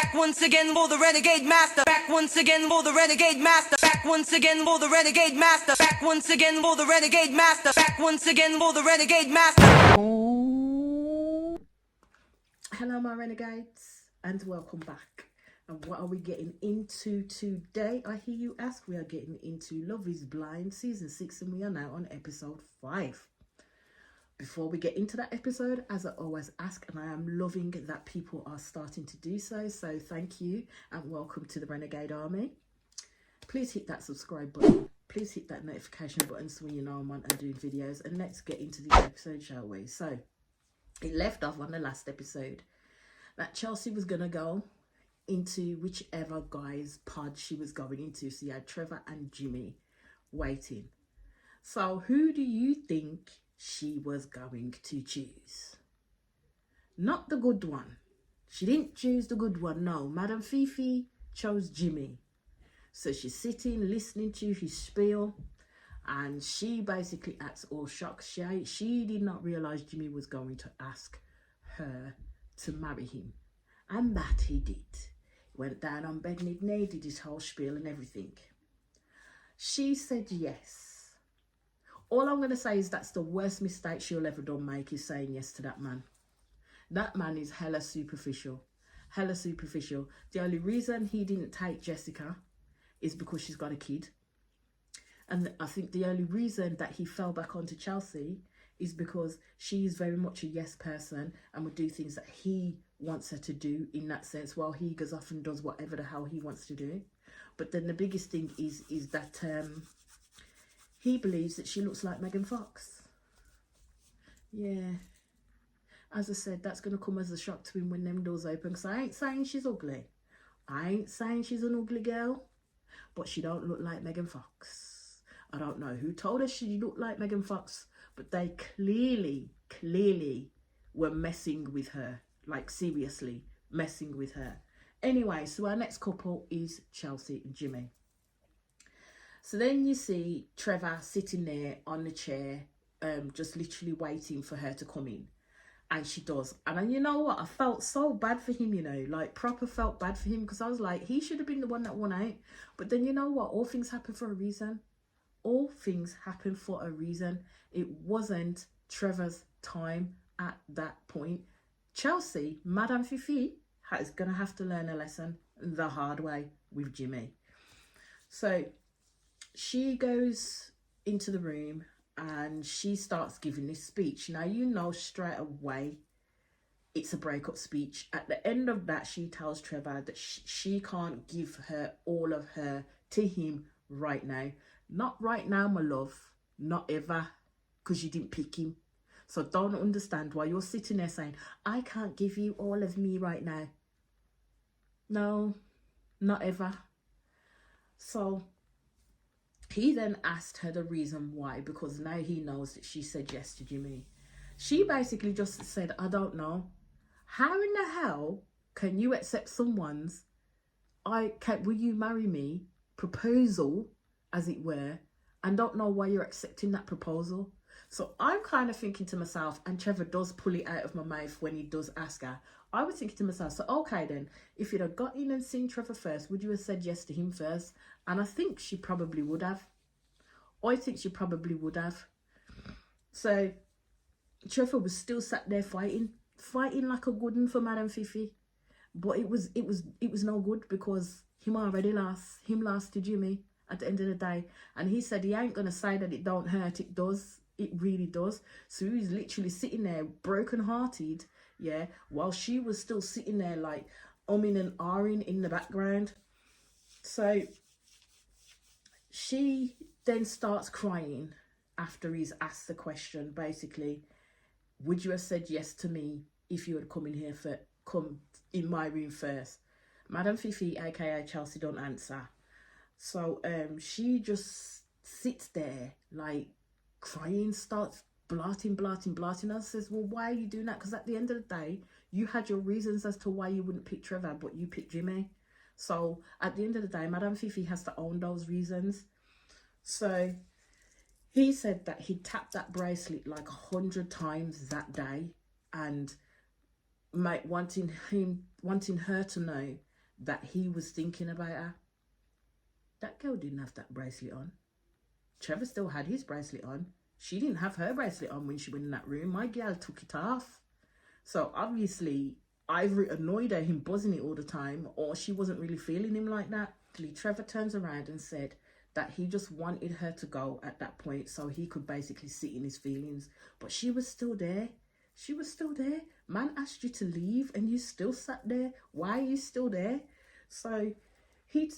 Back once again for the renegade master. Back once again for the renegade master. Back once again for the renegade master. Back once again for the renegade master. Back once again for the renegade master. Hello my renegades and welcome back. And what are we getting into today? I hear you ask. We are getting into Love is Blind season 6 and we are now on episode 5. Before we get into that episode, as I always ask, and I am loving that people are starting to do so, so thank you and welcome to the Renegade Army. Please hit that subscribe button. Please hit that notification button so you know I'm on and doing videos. And let's get into the episode, shall we? So, it left off on the last episode that Chelsea was going to go into whichever guy's pod she was going into. So you had Trevor and Jimmy waiting. So who do you think she was going to choose? Not the good one. She didn't choose the good one, no. Madam Fifi chose Jimmy. So she's sitting, listening to his spiel, and she basically acts all shocked. She did not realise Jimmy was going to ask her to marry him. And that he did. Went down on bended knee, did his whole spiel and everything. She said yes. All I'm going to say is that's the worst mistake she'll ever make, is saying yes to that man. That man is hella superficial. Hella superficial. The only reason he didn't take Jessica is because she's got a kid. And I think the only reason that he fell back onto Chelsea is because she is very much a yes person and would do things that he wants her to do in that sense, while he goes off and does whatever the hell he wants to do. But then the biggest thing is that he believes that she looks like Megan Fox. Yeah. As I said, that's going to come as a shock to him when them doors open, because I ain't saying she's ugly. I ain't saying she's an ugly girl, but she don't look like Megan Fox. I don't know who told her she looked like Megan Fox, but they clearly were messing with her. Like, seriously, messing with her. Anyway, so our next couple is Chelsea and Jimmy. So then you see Trevor sitting there on the chair, just literally waiting for her to come in. And she does. And then, you know what? I felt so bad for him, you know. Like, proper felt bad for him, because I was like, he should have been the one that won out. But then, you know what? All things happen for a reason. All things happen for a reason. It wasn't Trevor's time at that point. Chelsea, Madame Fifi, is going to have to learn a lesson the hard way with Jimmy. So she goes into the room and she starts giving this speech. Now, you know straight away it's a breakup speech. At the end of that, she tells Trevor that she can't give her all of her to him right now. Not right now, my love. Not ever. Because you didn't pick him. So don't understand why you're sitting there saying, I can't give you all of me right now. No, not ever. So he then asked her the reason why, because now he knows that she said yes to Jimmy. She basically just said, I don't know. How in the hell can you accept someone's will you marry me proposal, as it were, and don't know why you're accepting that proposal? So I'm kind of thinking to myself, and Trevor does pull it out of my mouth when he does ask her. I was thinking to myself, so okay then, if you'd have got in and seen Trevor first, would you have said yes to him first? And I think she probably would have. I think she probably would have. So Trevor was still sat there fighting like a good one for Madame Fifi. But it was no good, because him already lost. Him lost to Jimmy at the end of the day. And he said he ain't going to say that it don't hurt. It does. It really does. So he was literally sitting there broken-hearted, yeah, while she was still sitting there like umming and ahhing in the background. So she then starts crying after he's asked the question, basically, would you have said yes to me if you had come in my room first? Madame Fifi, aka Chelsea, don't answer. So she just sits there like crying, starts blurting. I says, well, why are you doing that? Because at the end of the day, you had your reasons as to why you wouldn't pick Trevor, but you picked Jimmy. So at the end of the day, Madame Fifi has to own those reasons. So he said that he tapped that bracelet like 100 times that day, and wanting her to know that he was thinking about her. That girl didn't have that bracelet on. Trevor still had his bracelet on. She didn't have her bracelet on when she went in that room. My girl took it off. So obviously, either it annoyed her, him buzzing it all the time, or she wasn't really feeling him like that. Trevor turns around and said that he just wanted her to go at that point so he could basically sit in his feelings. But she was still there. She was still there. Man asked you to leave and you still sat there. Why are you still there? So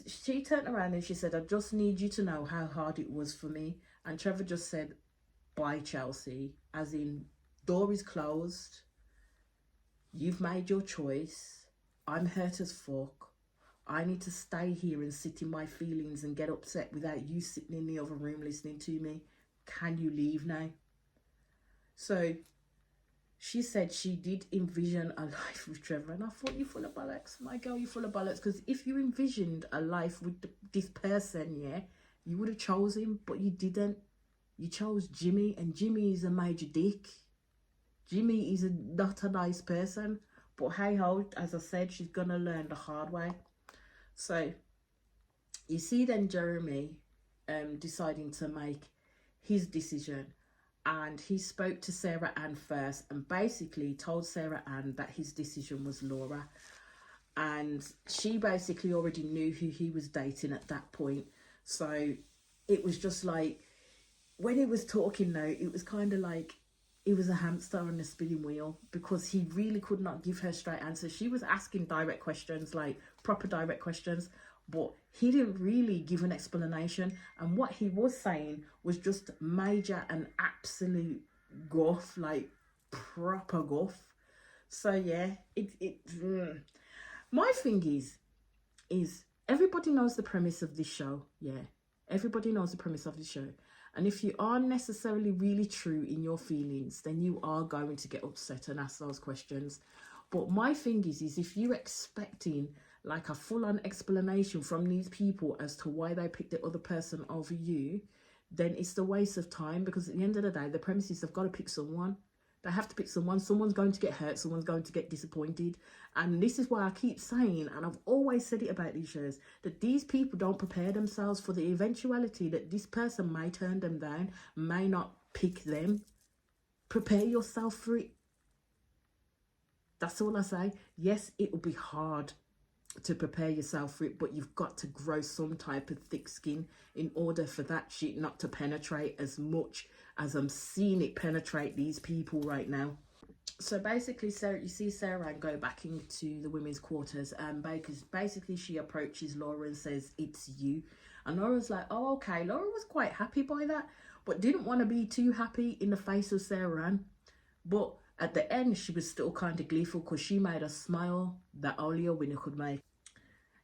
she turned around and she said, I just need you to know how hard it was for me. And Trevor just said, bye, Chelsea. As in, door is closed. You've made your choice. I'm hurt as fuck. I need to stay here and sit in my feelings and get upset without you sitting in the other room listening to me. Can you leave now? So she said she did envision a life with Trevor. And I thought, you full of bollocks. My girl, you full of bollocks. Because if you envisioned a life with this person, yeah, you would have chose him. But you didn't. You chose Jimmy. And Jimmy is a major dick. Jimmy is not a nice person. But hey ho, as I said, she's going to learn the hard way. So, you see then Jeremy deciding to make his decision. And he spoke to Sarah Ann first and basically told Sarah Ann that his decision was Laura. And she basically already knew who he was dating at that point. So, it was just like, when he was talking though, it was kind of like, he was a hamster on a spinning wheel because he really could not give her straight answers. She was asking direct questions, like proper direct questions, but he didn't really give an explanation. And what he was saying was just major and absolute guff, like proper guff. So yeah, my thing is everybody knows the premise of this show. Yeah, everybody knows the premise of this show. And if you aren't necessarily really true in your feelings, then you are going to get upset and ask those questions. But my thing is if you're expecting like a full-on explanation from these people as to why they picked the other person over you, then it's a waste of time. Because at the end of the day, the premise is they've got to pick someone. They have to pick someone. Someone's going to get hurt. Someone's going to get disappointed. And this is why I keep saying, and I've always said it about these shows, that these people don't prepare themselves for the eventuality that this person may turn them down, may not pick them. Prepare yourself for it. That's all I say. Yes, it will be hard to prepare yourself for it, but you've got to grow some type of thick skin in order for that shit not to penetrate as much as I'm seeing it penetrate these people right now. So basically, Sarah, you see Sarah Ann go back into the women's quarters, and because basically she approaches Laura and says, it's you. And Laura's like, oh, okay. Laura was quite happy by that, but didn't want to be too happy in the face of Sarah Ann. But at the end, she was still kind of gleeful because she made a smile that only a winner could make.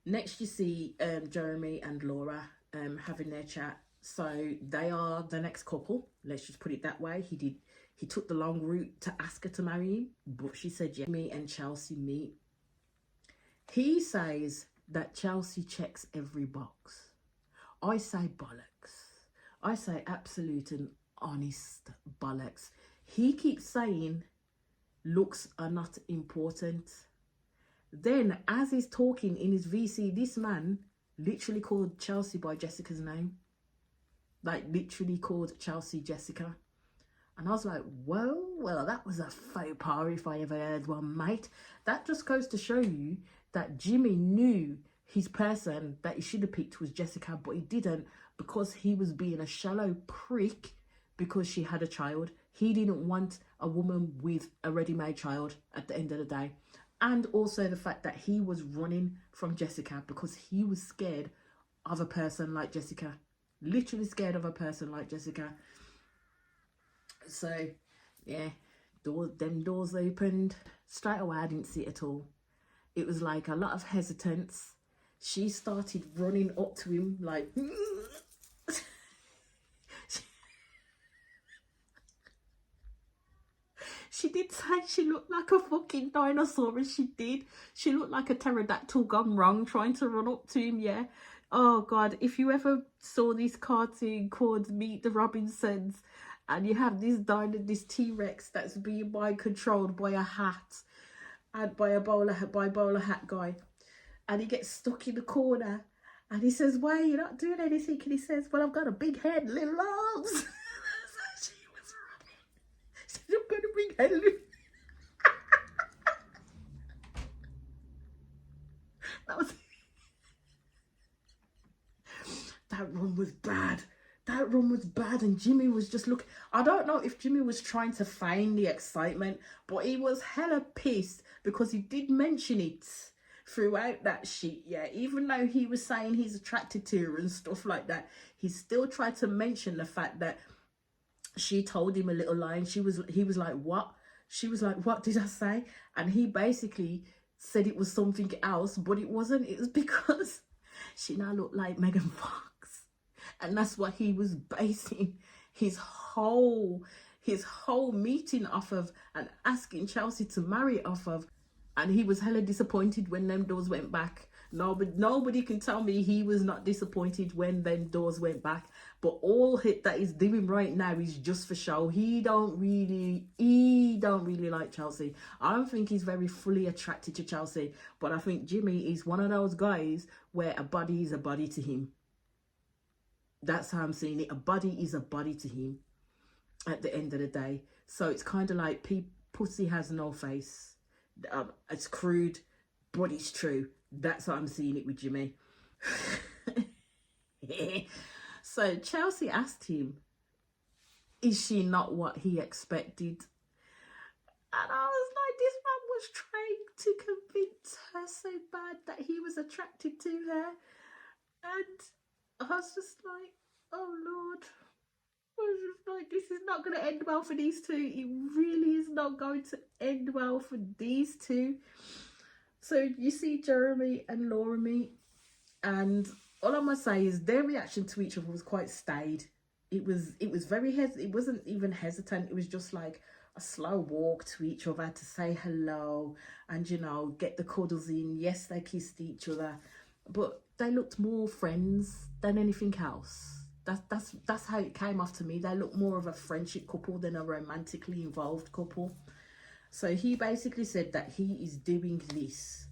Next, you see Jeremy and Laura having their chat. So they are the next couple. Let's just put it that way. He took the long route to ask her to marry him, but she said, yeah, me and Chelsea meet. He says that Chelsea checks every box. I say bollocks. I say absolute and honest bollocks. He keeps saying looks are not important. Then, as he's talking in his VC, this man literally called Chelsea by Jessica's name. Like, literally called Chelsea Jessica. And I was like, well, that was a faux pas if I ever heard one, mate. That just goes to show you that Jimmy knew his person that he should have picked was Jessica, but he didn't because he was being a shallow prick because she had a child. He didn't want a woman with a ready-made child at the end of the day. And also the fact that he was running from Jessica because he was scared of a person like Jessica. Literally scared of a person like Jessica. So, yeah, them doors opened. Straight away, I didn't see it at all. It was like a lot of hesitance. She started running up to him like... She did say she looked like a fucking dinosaur, and she did. She looked like a pterodactyl gone wrong trying to run up to him, yeah. Oh, God, if you ever saw this cartoon called Meet the Robinsons, and you have this T-Rex that's being mind-controlled by a hat, and by a bowler hat guy, and he gets stuck in the corner. And he says, why are you not doing anything? And he says, well, I've got a big head, little arms. So she was running. She said, I've got a big head, little... That was... That run was bad. That run was bad. And Jimmy was just looking... I don't know if Jimmy was trying to feign the excitement, but he was hella pissed because he did mention it throughout that shit, yeah. Even though he was saying he's attracted to her and stuff like that, he still tried to mention the fact that she told him a little lie, and he was like, what? She was like, what did I say? And he basically said it was something else, but it wasn't. It was because she now looked like Megan Fox, and that's what he was basing his whole meeting off of, and asking Chelsea to marry off of. And he was hella disappointed when them doors went back. Nobody can tell me he was not disappointed when them doors went back. But all that he's doing right now is just for show. He don't really like Chelsea. I don't think he's very fully attracted to Chelsea. But I think Jimmy is one of those guys where a body is a body to him. That's how I'm seeing it. A body is a body to him at the end of the day. So it's kind of like pussy has no face. It's crude, but it's true. That's how I'm seeing it with Jimmy. So Chelsea asked him, is she not what he expected? And I was like, this man was trying to convince her so bad that he was attracted to her. And I was just like, oh Lord. I was just like, this is not going to end well for these two. It really is not going to end well for these two. So you see Jeremy and Laura meet, and all I must say is their reaction to each other was quite staid. It was very it wasn't even hesitant. It was just like a slow walk to each other to say hello and, you know, get the cuddles in. Yes, they kissed each other, but they looked more friends than anything else. That's how it came off to me. They look more of a friendship couple than a romantically involved couple. So he basically said that he is doing this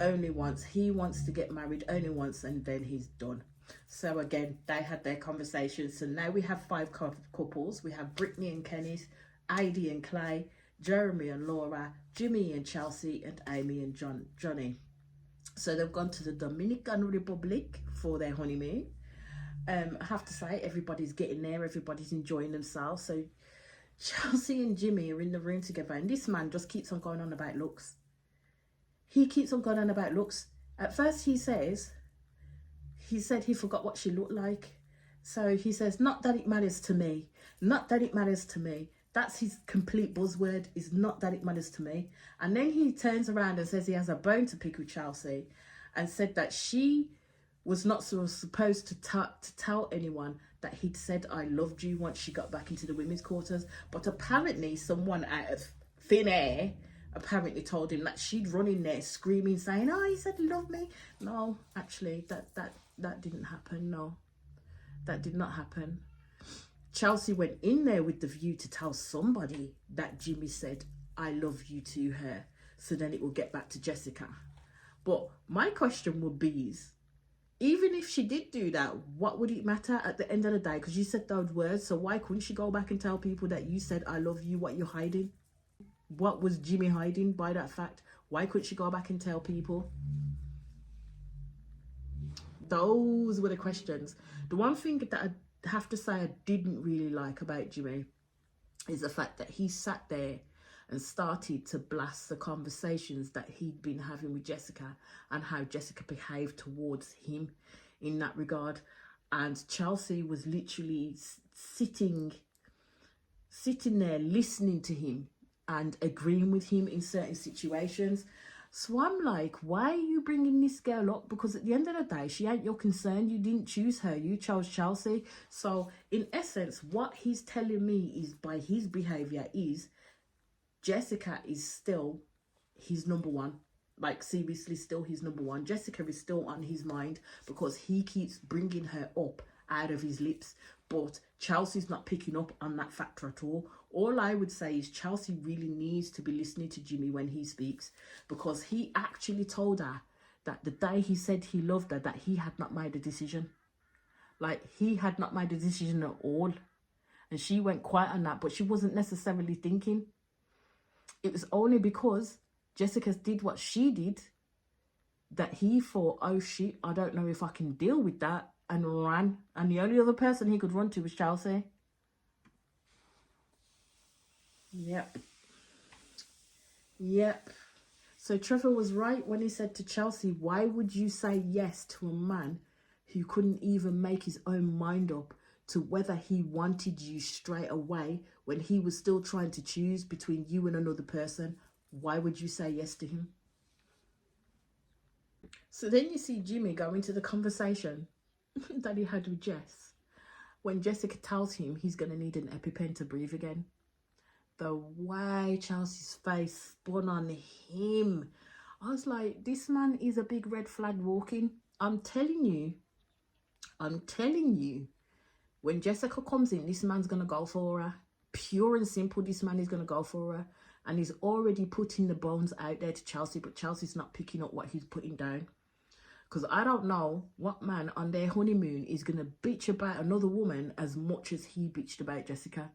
only once. He wants to get married only once, and then he's done. So again, they had their conversations. So now we have 5 couples. We have Brittany and Kenneth, Heidi and Clay, Jeremy and Laura, Jimmy and Chelsea, and Amy and Johnny. So they've gone to the Dominican Republic for their honeymoon. I have to say, everybody's getting there, everybody's enjoying themselves. So Chelsea and Jimmy are in the room together, and this man just keeps on going on about looks. He keeps on going on about looks. At first he said he forgot what she looked like. So he says, not that it matters to me, not that it matters to me. That's his complete buzzword, is not that it matters to me. And then he turns around and says he has a bone to pick with Chelsea, and said that she was not supposed to tell anyone that he'd said I loved you once she got back into the women's quarters. But apparently someone out of thin air apparently told him that she'd run in there screaming, saying, oh, he said love me. No, actually, that didn't happen. No, that did not happen. Chelsea went in there with the view to tell somebody that Jimmy said I love you to her, so then it will get back to Jessica. But my question would be is, even if she did do that, what would it matter at the end of the day? Because you said those words, so why couldn't she go back and tell people that you said I love you? What you're hiding? What was Jimmy hiding by that fact? Why couldn't she go back and tell people? Those were the questions. The one thing that I have to say I didn't really like about Jimmy is the fact that he sat there and started to blast the conversations that he'd been having with Jessica and how Jessica behaved towards him in that regard. And Chelsea was literally sitting there listening to him and agreeing with him in certain situations. So I'm like, why are you bringing this girl up? Because at the end of the day, she ain't your concern. You didn't choose her. You chose Chelsea. So in essence, what he's telling me is, by his behaviour, is Jessica is still his number one. Like, seriously, still his number one. Jessica is still on his mind because he keeps bringing her up out of his lips. But Chelsea's not picking up on that factor at all. All I would say is Chelsea really needs to be listening to Jimmy when he speaks, because he actually told her that the day he said he loved her, that he had not made a decision. Like, he had not made a decision at all. And she went quiet on that, but she wasn't necessarily thinking. It was only because Jessica did what she did that he thought, oh shit, I don't know if I can deal with that, and ran. And the only other person he could run to was Chelsea. Yep. So Trevor was right when he said to Chelsea, why would you say yes to a man who couldn't even make his own mind up to whether he wanted you straight away when he was still trying to choose between you and another person? Why would you say yes to him? So then you see Jimmy go into the conversation that he had with Jess when Jessica tells him he's going to need an EpiPen to breathe again. The way Chelsea's face spun on him, I was like, this man is a big red flag walking. I'm telling you, when Jessica comes in, this man's going to go for her. Pure and simple, this man is going to go for her. And he's already putting the bones out there to Chelsea, but Chelsea's not picking up what he's putting down. Because I don't know what man on their honeymoon is going to bitch about another woman as much as he bitched about Jessica.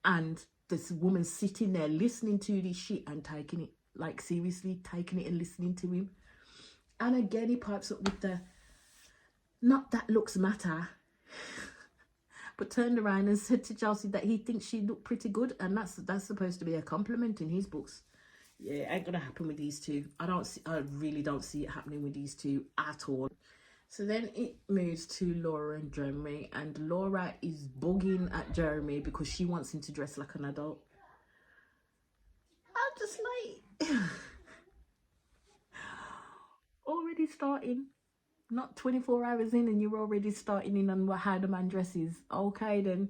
And this woman sitting there listening to this shit and taking it, like seriously taking it and listening to him. And again, he pipes up with the, not that looks matter, but turned around and said to Chelsea that he thinks she looked pretty good. And that's supposed to be a compliment in his books. Yeah, it ain't gonna happen with these two. I really don't see it happening with these two at all. So then it moves to Laura and Jeremy, and Laura is bugging at Jeremy because she wants him to dress like an adult. I'm just like, already starting, not 24 hours in and you're already starting in on how the man dresses. Okay then.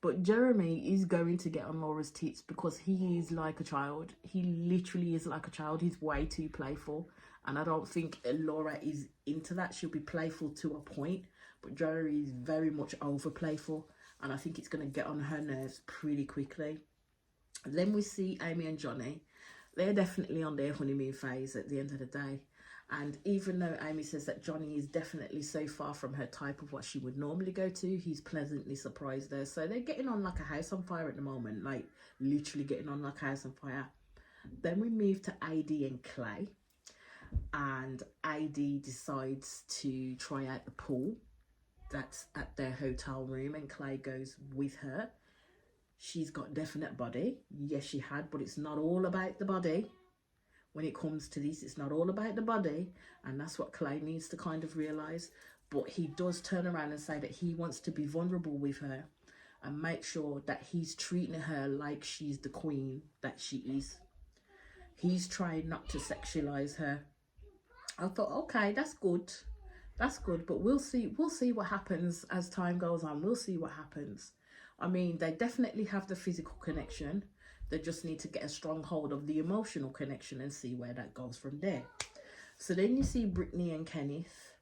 But Jeremy is going to get on Laura's tits because he is like a child. He literally is like a child. He's way too playful. And I don't think Laura is into that. She'll be playful to a point. But Jeremy is very much over playful. And I think it's going to get on her nerves pretty quickly. And then we see Amy and Johnny. They're definitely on their honeymoon phase at the end of the day. And even though Amy says that Johnny is definitely so far from her type of what she would normally go to, he's pleasantly surprised her. So they're getting on like a house on fire at the moment, like literally getting on like a house on fire. Then we move to AD and Clay. And AD decides to try out the pool that's at their hotel room, and Clay goes with her. She's got definite body. Yes, she had, but it's not all about the body. When it comes to this, it's not all about the body, and that's what Clay needs to kind of realise. But he does turn around and say that he wants to be vulnerable with her and make sure that he's treating her like she's the queen that she is. He's trying not to sexualise her. I thought, okay, that's good. That's good, but we'll see what happens as time goes on. We'll see what happens. I mean, they definitely have the physical connection. They just need to get a strong hold of the emotional connection and see where that goes from there. So then you see Brittany and Kenneth.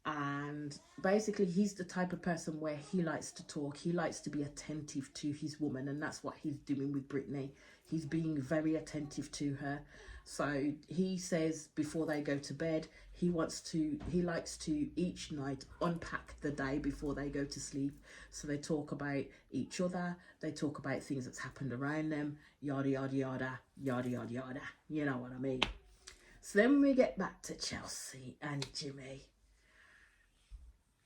And basically, he's the type of person where he likes to talk. He likes to be attentive to his woman. And that's what he's doing with Brittany. He's being very attentive to her. So he says before they go to bed, he likes to each night unpack the day before they go to sleep. So they talk about each other. They talk about things that's happened around them. Yada, yada, yada, yada, yada, yada. You know what I mean? So then we get back to Chelsea and Jimmy.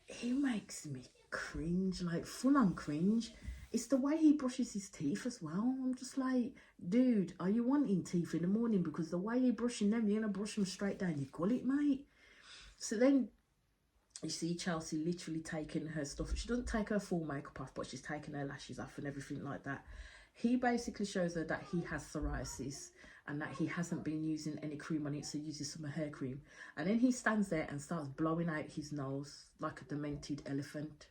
He makes me cringe, like full on cringe. It's the way he brushes his teeth as well. I'm just like, dude, are you wanting teeth in the morning? Because the way you're brushing them, you're going to brush them straight down your gullet, mate. So then you see Chelsea literally taking her stuff. She doesn't take her full makeup off, but she's taking her lashes off and everything like that. He basically shows her that he has psoriasis and that he hasn't been using any cream on it, so uses some hair cream. And then he stands there and starts blowing out his nose like a demented elephant.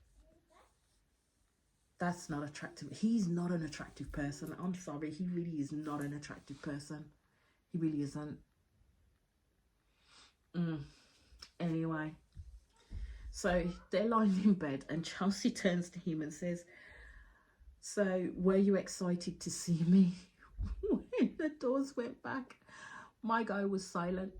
That's not attractive. He's not an attractive person. I'm sorry, he really is not an attractive person. He really isn't. Anyway, so they're lying in bed and Chelsea turns to him and says, so were you excited to see me? When the doors went back, my guy was silent.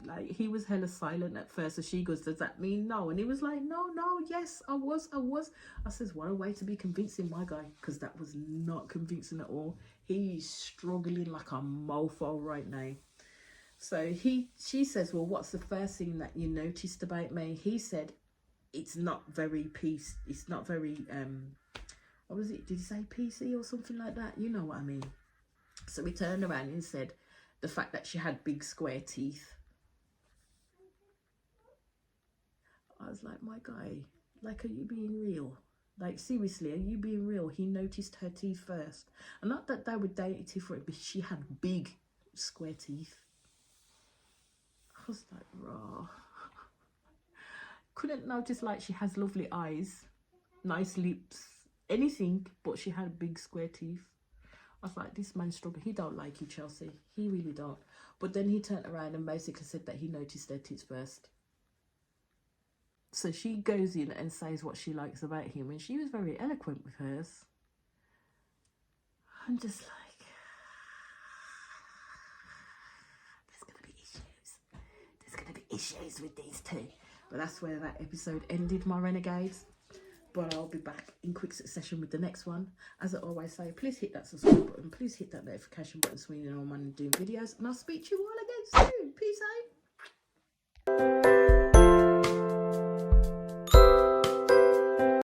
Like, he was hella silent at first. So she goes, does that mean no? And he was like, no, yes, I was. I says, what a way to be convincing, my guy, because that was not convincing at all. He's struggling like a mofo right now. So she says, well, what's the first thing that you noticed about me? He said, it's not very what was it? Did he say PC or something like that? You know what I mean. So he turned around and said the fact that she had big square teeth. I was like, my guy, like, are you being real? Like, seriously, are you being real? He noticed her teeth first. And not that they were dated for it, but she had big square teeth. I was like, raw. Couldn't notice, like, she has lovely eyes, nice lips, anything, but she had big square teeth. I was like, this man's struggling. He don't like you, Chelsea. He really don't. But then he turned around and basically said that he noticed their tits first. So she goes in and says what she likes about him, and she was very eloquent with hers. I'm just like, there's going to be issues. There's going to be issues with these two. But that's where that episode ended, my renegades. But I'll be back in quick succession with the next one. As I always say, please hit that subscribe button. Please hit that notification button so you know when I'm doing videos. And I'll speak to you all again soon. Peace out.